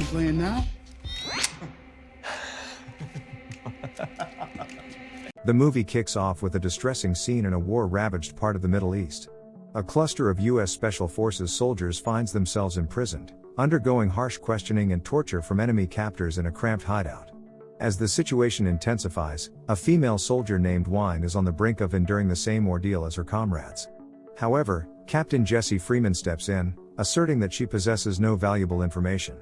You playing now? The movie kicks off with a distressing scene in a war-ravaged part of the Middle East. A cluster of U.S. Special Forces soldiers finds themselves imprisoned, undergoing harsh questioning and torture from enemy captors in a cramped hideout. As the situation intensifies, a female soldier named Wine is on the brink of enduring the same ordeal as her comrades. However, Captain Jesse Freeman steps in, asserting that she possesses no valuable information.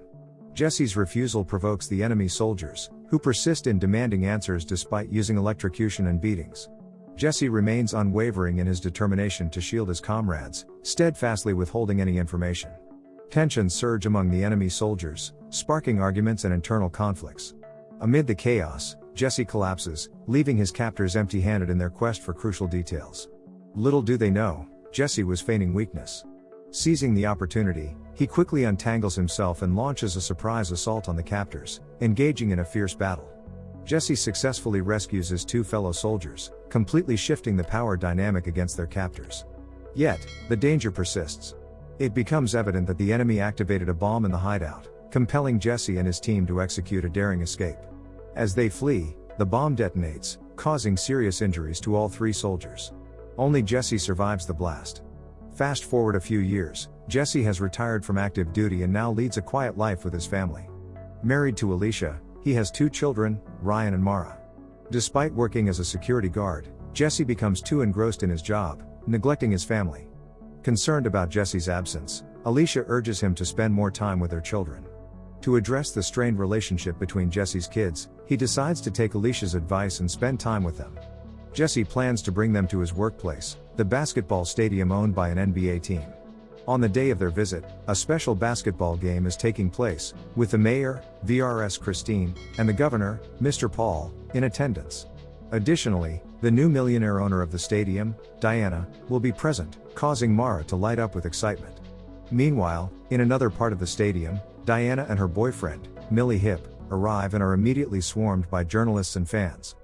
Jesse's refusal provokes the enemy soldiers, who persist in demanding answers despite using electrocution and beatings. Jesse remains unwavering in his determination to shield his comrades, steadfastly withholding any information. Tensions surge among the enemy soldiers, sparking arguments and internal conflicts. Amid the chaos, Jesse collapses, leaving his captors empty-handed in their quest for crucial details. Little do they know, Jesse was feigning weakness. Seizing the opportunity, he quickly untangles himself and launches a surprise assault on the captors, engaging in a fierce battle. Jesse successfully rescues his two fellow soldiers, completely shifting the power dynamic against their captors. Yet, the danger persists. It becomes evident that the enemy activated a bomb in the hideout, compelling Jesse and his team to execute a daring escape. As they flee, the bomb detonates, causing serious injuries to all three soldiers. Only Jesse survives the blast. Fast forward a few years, Jesse has retired from active duty and now leads a quiet life with his family. Married to Alicia, he has two children, Ryan and Mara. Despite working as a security guard, Jesse becomes too engrossed in his job, neglecting his family. Concerned about Jesse's absence, Alicia urges him to spend more time with their children. To address the strained relationship between Jesse's kids, he decides to take Alicia's advice and spend time with them. Jesse plans to bring them to his workplace, the basketball stadium owned by an NBA team. On the day of their visit, a special basketball game is taking place, with the mayor, VRS Christine, and the governor, Mr. Paul, in attendance. Additionally, the new millionaire owner of the stadium, Diana, will be present, causing Mara to light up with excitement. Meanwhile, in another part of the stadium, Diana and her boyfriend, Millie Hip, arrive and are immediately swarmed by journalists and fans.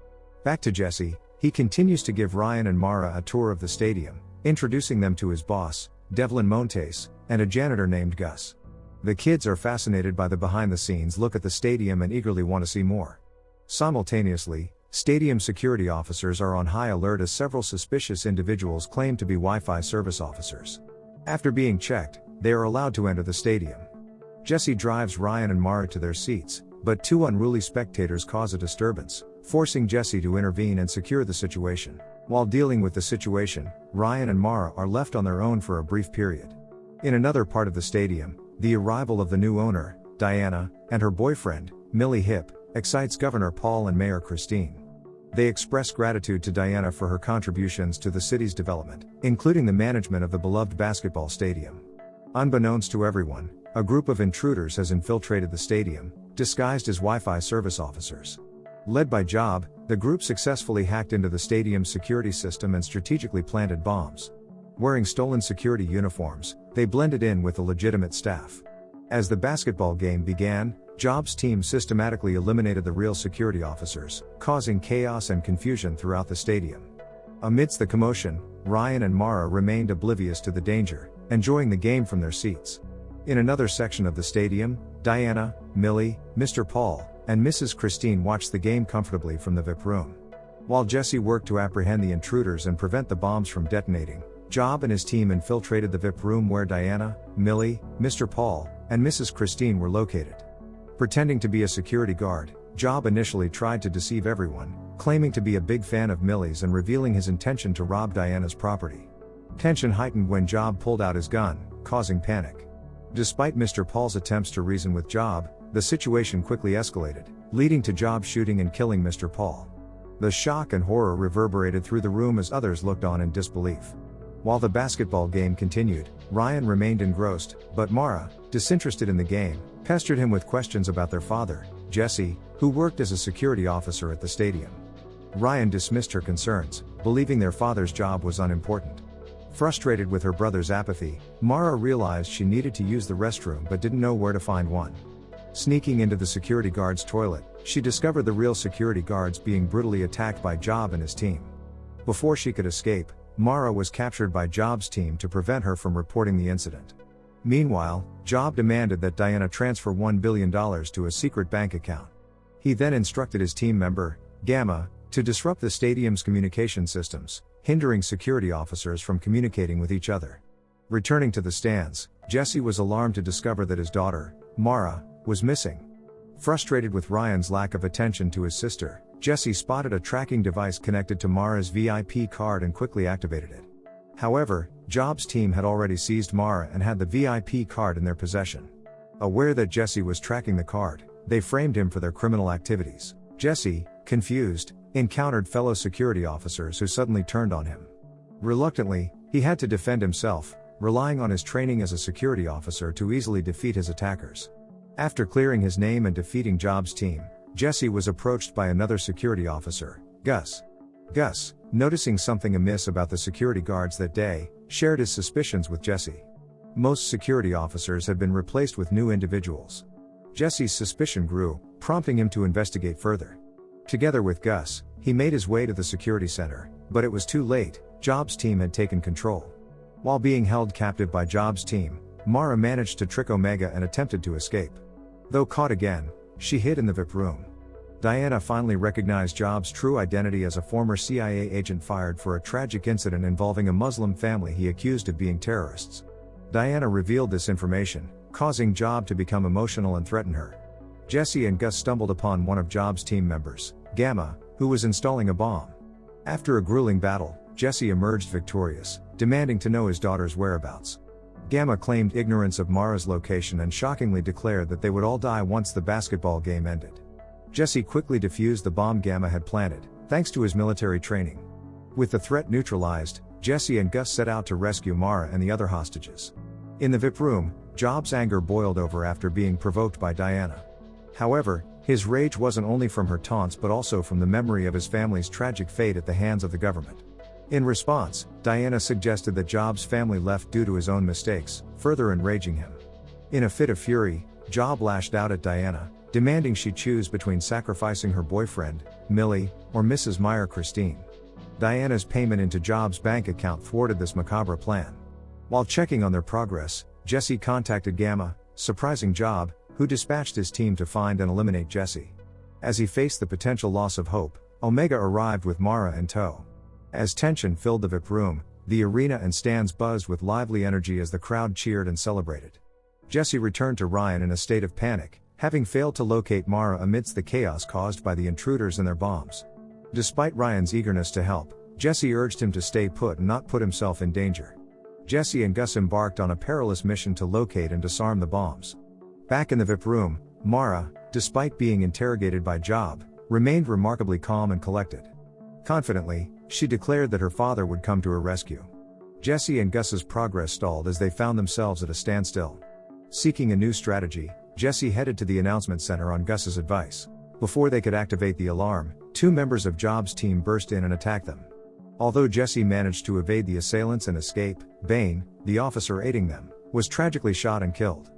Back to Jesse, he continues to give Ryan and Mara a tour of the stadium, introducing them to his boss, Devlin Montes, and a janitor named Gus. The kids are fascinated by the behind-the-scenes look at the stadium and eagerly want to see more. Simultaneously, stadium security officers are on high alert as several suspicious individuals claim to be Wi-Fi service officers. After being checked, they are allowed to enter the stadium. Jesse drives Ryan and Mara to their seats, but two unruly spectators cause a disturbance, forcing Jesse to intervene and secure the situation. While dealing with the situation, Ryan and Mara are left on their own for a brief period. In another part of the stadium, the arrival of the new owner, Diana, and her boyfriend, Millie Hip, excites Governor Paul and Mayor Christine. They express gratitude to Diana for her contributions to the city's development, including the management of the beloved basketball stadium. Unbeknownst to everyone, a group of intruders has infiltrated the stadium, disguised as Wi-Fi service officers. Led by Job, the group successfully hacked into the stadium's security system and strategically planted bombs. Wearing stolen security uniforms, they blended in with the legitimate staff. As the basketball game began, Job's team systematically eliminated the real security officers, causing chaos and confusion throughout the stadium. Amidst the commotion, Ryan and Mara remained oblivious to the danger, enjoying the game from their seats. In another section of the stadium, Diana, Millie, Mr. Paul, and Mrs. Christine watched the game comfortably from the VIP room. While Jesse worked to apprehend the intruders and prevent the bombs from detonating, Job and his team infiltrated the VIP room where Diana, Millie, Mr. Paul, and Mrs. Christine were located. Pretending to be a security guard, Job initially tried to deceive everyone, claiming to be a big fan of Millie's and revealing his intention to rob Diana's property. Tension heightened when Job pulled out his gun, causing panic. Despite Mr. Paul's attempts to reason with Job, the situation quickly escalated, leading to Job shooting and killing Mr. Paul. The shock and horror reverberated through the room as others looked on in disbelief. While the basketball game continued, Ryan remained engrossed, but Mara, disinterested in the game, pestered him with questions about their father, Jesse, who worked as a security officer at the stadium. Ryan dismissed her concerns, believing their father's job was unimportant. Frustrated with her brother's apathy, Mara realized she needed to use the restroom but didn't know where to find one. Sneaking into the security guard's toilet, she discovered the real security guards being brutally attacked by Job and his team. Before she could escape, Mara was captured by Job's team to prevent her from reporting the incident. Meanwhile, Job demanded that Diana transfer $1 billion to a secret bank account. He then instructed his team member, Gamma, to disrupt the stadium's communication systems, hindering security officers from communicating with each other. Returning to the stands, Jesse was alarmed to discover that his daughter, Mara, was missing. Frustrated with Ryan's lack of attention to his sister, Jesse spotted a tracking device connected to Mara's VIP card and quickly activated it. However, Job's team had already seized Mara and had the VIP card in their possession. Aware that Jesse was tracking the card, they framed him for their criminal activities. Jesse, confused, encountered fellow security officers who suddenly turned on him. Reluctantly, he had to defend himself, relying on his training as a security officer to easily defeat his attackers. After clearing his name and defeating Job's team, Jesse was approached by another security officer, Gus. Gus, noticing something amiss about the security guards that day, shared his suspicions with Jesse. Most security officers had been replaced with new individuals. Jesse's suspicion grew, prompting him to investigate further. Together with Gus, he made his way to the security center, but it was too late. Job's team had taken control. While being held captive by Job's team, Mara managed to trick Omega and attempted to escape. Though caught again, she hid in the VIP room. Diana finally recognized Job's true identity as a former CIA agent fired for a tragic incident involving a Muslim family he accused of being terrorists. Diana revealed this information, causing Job to become emotional and threaten her. Jesse and Gus stumbled upon one of Job's team members, Gamma, who was installing a bomb. After a grueling battle, Jesse emerged victorious, demanding to know his daughter's whereabouts. Gamma claimed ignorance of Mara's location and shockingly declared that they would all die once the basketball game ended. Jesse quickly defused the bomb Gamma had planted, thanks to his military training. With the threat neutralized, Jesse and Gus set out to rescue Mara and the other hostages. In the VIP room, Job's anger boiled over after being provoked by Diana. However, his rage wasn't only from her taunts but also from the memory of his family's tragic fate at the hands of the government. In response, Diana suggested that Job's family left due to his own mistakes, further enraging him. In a fit of fury, Job lashed out at Diana, demanding she choose between sacrificing her boyfriend, Millie, or Mrs. Meyer Christine. Diana's payment into Job's bank account thwarted this macabre plan. While checking on their progress, Jesse contacted Gamma, surprising Job, who dispatched his team to find and eliminate Jesse. As he faced the potential loss of hope, Omega arrived with Mara in tow. As tension filled the VIP room, the arena and stands buzzed with lively energy as the crowd cheered and celebrated. Jesse returned to Ryan in a state of panic, having failed to locate Mara amidst the chaos caused by the intruders and their bombs. Despite Ryan's eagerness to help, Jesse urged him to stay put and not put himself in danger. Jesse and Gus embarked on a perilous mission to locate and disarm the bombs. Back in the VIP room, Mara, despite being interrogated by Job, remained remarkably calm and collected. Confidently, she declared that her father would come to her rescue. Jesse and Gus's progress stalled as they found themselves at a standstill. Seeking a new strategy, Jesse headed to the announcement center on Gus's advice. Before they could activate the alarm, two members of Job's team burst in and attacked them. Although Jesse managed to evade the assailants and escape, Bain, the officer aiding them, was tragically shot and killed.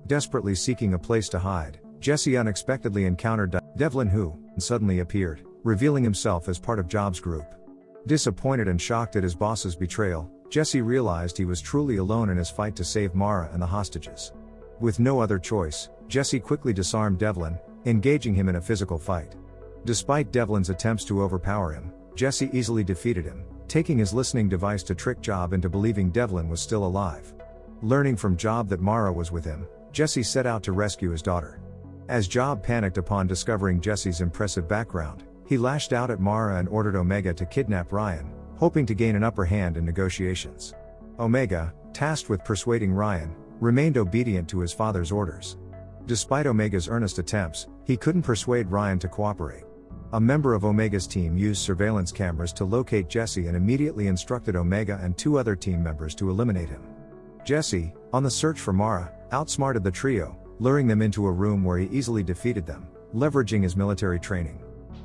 Desperately seeking a place to hide, Jesse unexpectedly encountered Devlin, who suddenly appeared, revealing himself as part of Job's group. Disappointed and shocked at his boss's betrayal, Jesse realized he was truly alone in his fight to save Mara and the hostages. With no other choice, Jesse quickly disarmed Devlin, engaging him in a physical fight. Despite Devlin's attempts to overpower him, Jesse easily defeated him, taking his listening device to trick Job into believing Devlin was still alive. Learning from Job that Mara was with him, Jesse set out to rescue his daughter. As Job panicked upon discovering Jesse's impressive background, he lashed out at Mara and ordered Omega to kidnap Ryan, hoping to gain an upper hand in negotiations. Omega, tasked with persuading Ryan, remained obedient to his father's orders. Despite Omega's earnest attempts, he couldn't persuade Ryan to cooperate. A member of Omega's team used surveillance cameras to locate Jesse and immediately instructed Omega and two other team members to eliminate him. Jesse, on the search for Mara, outsmarted the trio, luring them into a room where he easily defeated them, leveraging his military training.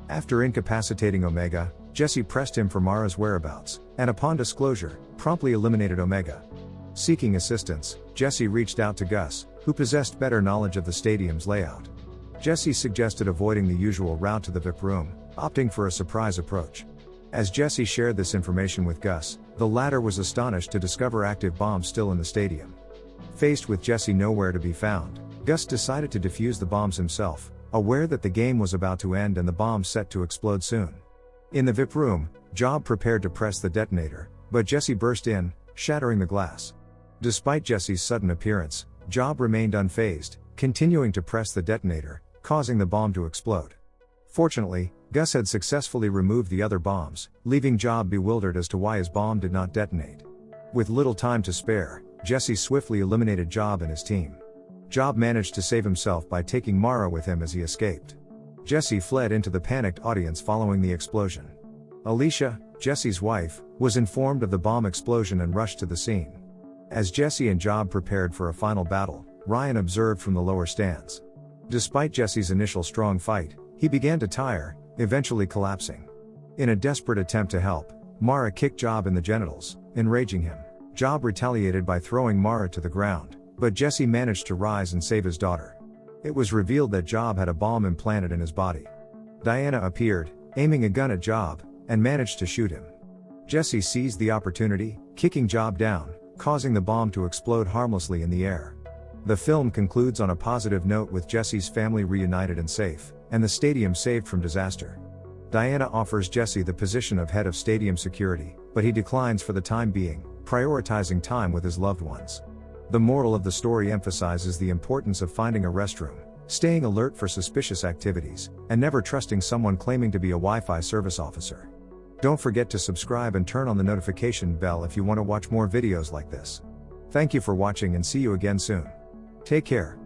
After incapacitating Omega, Jesse pressed him for Mara's whereabouts, and upon disclosure, promptly eliminated Omega. Seeking assistance, Jesse reached out to Gus, who possessed better knowledge of the stadium's layout. Jesse suggested avoiding the usual route to the VIP room, opting for a surprise approach. As Jesse shared this information with Gus, the latter was astonished to discover active bombs still in the stadium. Faced with Jesse nowhere to be found, Gus decided to defuse the bombs himself, aware that the game was about to end and the bombs set to explode soon. In the VIP room, Job prepared to press the detonator, but Jesse burst in, shattering the glass. Despite Jesse's sudden appearance, Job remained unfazed, continuing to press the detonator, causing the bomb to explode. Fortunately, Gus had successfully removed the other bombs, leaving Job bewildered as to why his bomb did not detonate. With little time to spare, Jesse swiftly eliminated Job and his team. Job managed to save himself by taking Mara with him as he escaped. Jesse fled into the panicked audience following the explosion. Alicia, Jesse's wife, was informed of the bomb explosion and rushed to the scene. As Jesse and Job prepared for a final battle, Ryan observed from the lower stands. Despite Jesse's initial strong fight, he began to tire, eventually collapsing. In a desperate attempt to help, Mara kicked Job in the genitals, enraging him. Job retaliated by throwing Mara to the ground, but Jesse managed to rise and save his daughter. It was revealed that Job had a bomb implanted in his body. Diana appeared, aiming a gun at Job, and managed to shoot him. Jesse seized the opportunity, kicking Job down, causing the bomb to explode harmlessly in the air. The film concludes on a positive note with Jesse's family reunited and safe, and the stadium saved from disaster. Diana offers Jesse the position of head of stadium security, but he declines for the time being, prioritizing time with his loved ones. The moral of the story emphasizes the importance of finding a restroom, staying alert for suspicious activities, and never trusting someone claiming to be a Wi-Fi service officer. Don't forget to subscribe and turn on the notification bell if you want to watch more videos like this. Thank you for watching and see you again soon. Take care.